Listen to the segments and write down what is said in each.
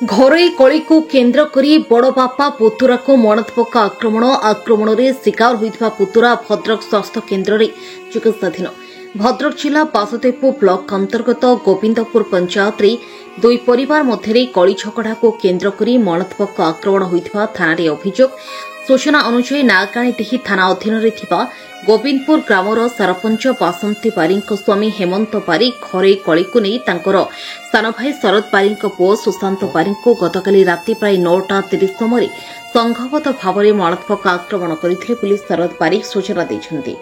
घरोई कली को केन्द्र करी बड़ बापा पुतुरा को मरणोत्मक आक्रमण शिकार होता पुतुरा भद्रक स्वास्थ्य केन्द्र में चिकित्साधीन। भद्रक जिला बासुदेवपुर ब्लॉक अंतर्गत गोविंदपुर पंचायत रे दुई परिवार मध्य कली झगड़ा को केन्द्र करी मरणोत्मक आक्रमण होता थाना अभियोग। सूचना अनुसार नागाणीडीही थाना अधीन गोविंदपुर ग्रामर सरपंच बासंती बारिक स्वामी हेमंत बारिक घरे कली को नहीं सान भाई शरद बारिक पुओ सुशांत बारिक को गतकाली राति प्राय 9:30 समय संघबद्ध भाव में मरणोत्मक आक्रमण करते पुलिस शरद बारिक सूचना देते।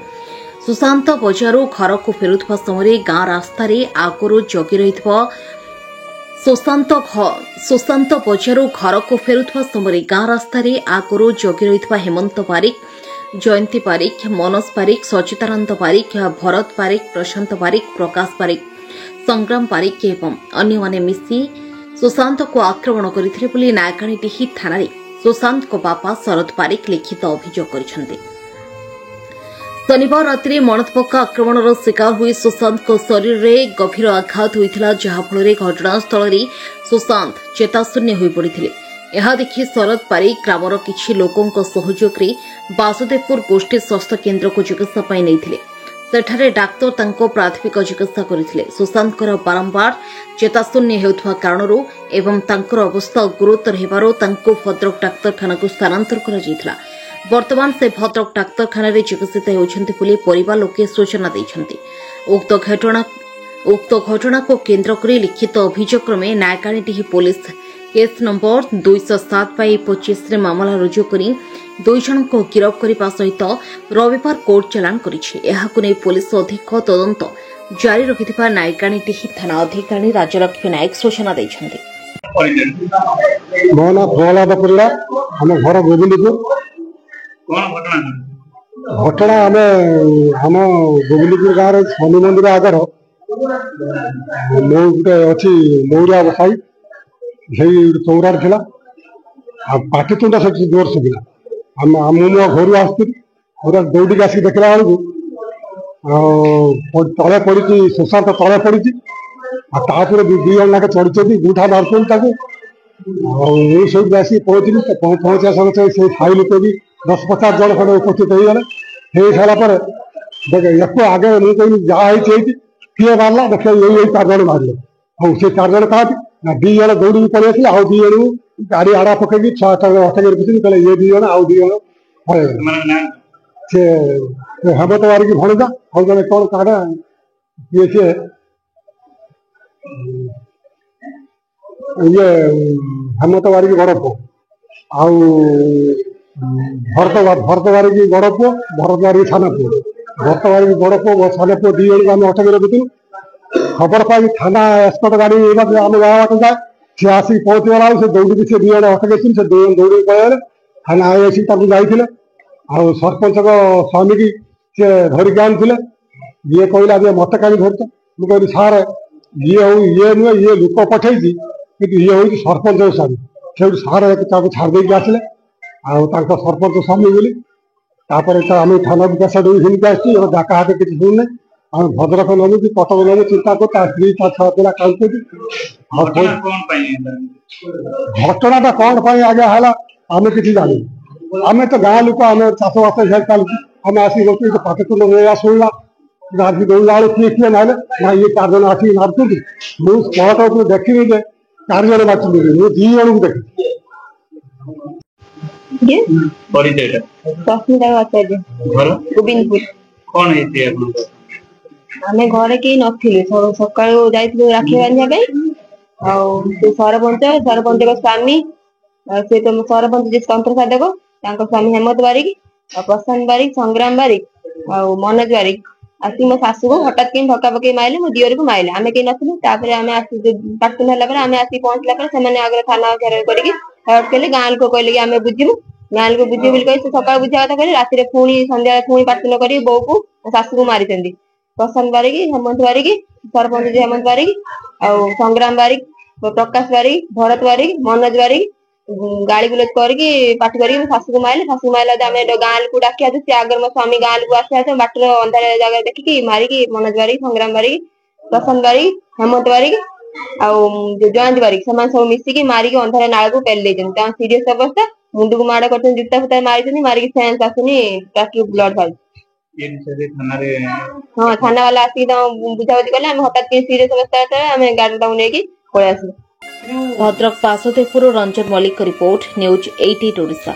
सुशांत बजारू घर को फेरुवा समय गां रास्तार आगुरी जगी रही सुशांत बजारू घर को फेरुवा समय गां रास्तार आगुरी जगी रही हेमंत बारिक, जयंती बारिक, मनोज बारिक, सचितानंद बारिक, भरत बारिक, प्रशांत बारिक, प्रकाश बारिक, संग्राम बारिक एवं अन्य माने मिसी सुशांत को आक्रमण करथिले बोली नागाणीडीही थाना रे सुशांत को बापा शरद बारिक लिखित अभियोग करिसेंते। शनिवार रात्रि मरणोत्मक आक्रमण शिकार हुई सुशांत को शरीर में गभीर आघात होता जहाँफल घटनास्थल में सुशांत चेताशून्य हो पड़ते। यह देखि शरद बारिक ग्रामर किछि लोकों सहयोग रे बासुदेवपुर गोष्ठी स्वास्थ्य केन्द्र को चिकित्सा नहीं सेठारे डाक्तर तांको प्राथमिक चिकित्सा करथिले। सुशांतकर बारंबार चेताशून्य हेउथवा कारणरू एवं तांकर अवस्था गुरुतर हेबारो तांको भद्रक डाक्तरखाना को स्थानांतर करा जायथिला। वर्तमान से भद्रक डाक्तरखाना रे चिकित्सित हेउछन्ति बोली परिवार लोके सूचना दैछन्ति। उक्त घटना को केन्द्र करी लिखित अभियोग क्रमे नागाणीडीही पुलिस केस नंबर 207/25 रे मामला रुजु करी 2 जन को गिरफ्त करने सहित रविवार कोर्ट चालान करी पुलिस अधिक तदंत जारी रखिथिबा नागाणीडीही थाना अधिकारी राजलक्ष्मी नायक सूचना दैछन्ति। मो ना प्रहलाद परिड़ा हम घर गोविंदपुर घटना हम गोविंदपुर गाँव शनि मंदिर आगर गोटे अच्छी मौरिया साई चौरार था पाटितुंड से जोर सुविला मो घर आसरा दौड़ी आसिक देखला बेलू तले पड़ी सुशांत तले पड़ी दुई जन लागे चढ़ी गुठा मार्च सब आसिक पहुंचा समय से साई लोक भी 10-50 जन खंडे उपस्थित हो सारापर देख आगे मुझे कहली जहाँ किए मारला देख यही 4 जन मारे और से 4 जन क्या ना 2 जन दौड़ी पड़े आसे आउ 2 जन गाड़ी आड़ा पकई 6-8 रखी कहले ये 2 जन आउ 2 जन से हेमंत बारिक भणजा और जन कौन क्या ये सी ये हेमंत बारिक बड़ पु आउ भरत बारिक बड़ पु भरत बारिक साना पु भरत बारिक बड़ पु साना पु 2 जन आम अटक रखी खबर पाई थाना एसपर्ट गाड़ी आम गाँव बाटे जाए सी आसिक पहुंचीगला से दौड़ी से 2 जन अटक से 2 जन दौड़ी पड़े थाना आईसी जाते आ सरपंच स्वामी की सी धरिक आनी ये कहला जे मत कहीं धरत मुझे सार ये नुहे ये लोक पठे कि ये हूँ सरपंच स्वामी से सार छाड़ी आसिले सरपंच स्वामी बोली आम थाना पेशा घिनिक आसी डाका हाथ किसी शुणुना आम भद्रक नमु कि कटक नमु चिंता कर स्त्री छुआ पिला खाऊँ घटना कौन आगे है आम कि जान आम तो गाँ लोक आम चाषबास चलती आम आसिक पाटितुंड शुणला आसिक दौड़ा किए किए ना ना ये 4 जन आसिक मार्च मुझे देखी जे 4 जन मार्च मुझे 2 जन को देखी आमे घरे के नथिले सकाळु जाइथिलु राखी बांधिया सरपंच को स्वामी से तो सरपंच जे तंत्र साधक तांको स्वामी हेमंत बारिक प्रशांत बारिक संग्राम बारिक और मनोज बारिक आसी मो सासु को हठात के धक्का पकई माइले मो दियर को माइले आमे के नथिलु तापरे आमे आसी पाटन हला पर आमे आसी पहुंचला पर सेमाने आगे थाना घेर करके हट केले गां को कहले कि आमे बुझिमु गां को बुझे बोल कहि सकाळ बुझा कथा कहले राति रे पुणी संध्या पुणी पाटन करी बो को सासु को मारिचंदी प्रशांत बारिक हेमंत बारिक सरपंच हेमंत बारिक और संग्राम बारिक प्रकाश बारिक भरत बारिक मनोज बारिक गाड़ी गुलज करके पाठ करी सासू को माइले आम गाँ को डाकिया सी आगर मो स्वामी गाँ को आसा बाटर अंधार जगह देखिकी मारिकी मनोज बारिक संग्राम बारिक प्रशांत बारिक हेमंत बारिक जयंत बारिक सब मिसिकी मारिक अंधार नाल को पेल सीरीयस अवस्था मुंड को माड़ कर जुता फुता मारी मारिक सेंस आसुनी टाटू ब्लड बाहर हाँ थाना वाला आसिक बुझाबुझी कले हठात सीरीयस अवस्था आम गाड़ी नहीं पलि आस भद्रक बासुदेवपुर रंजन मल्लिक रिपोर्ट न्यूज 88 ओडिशा।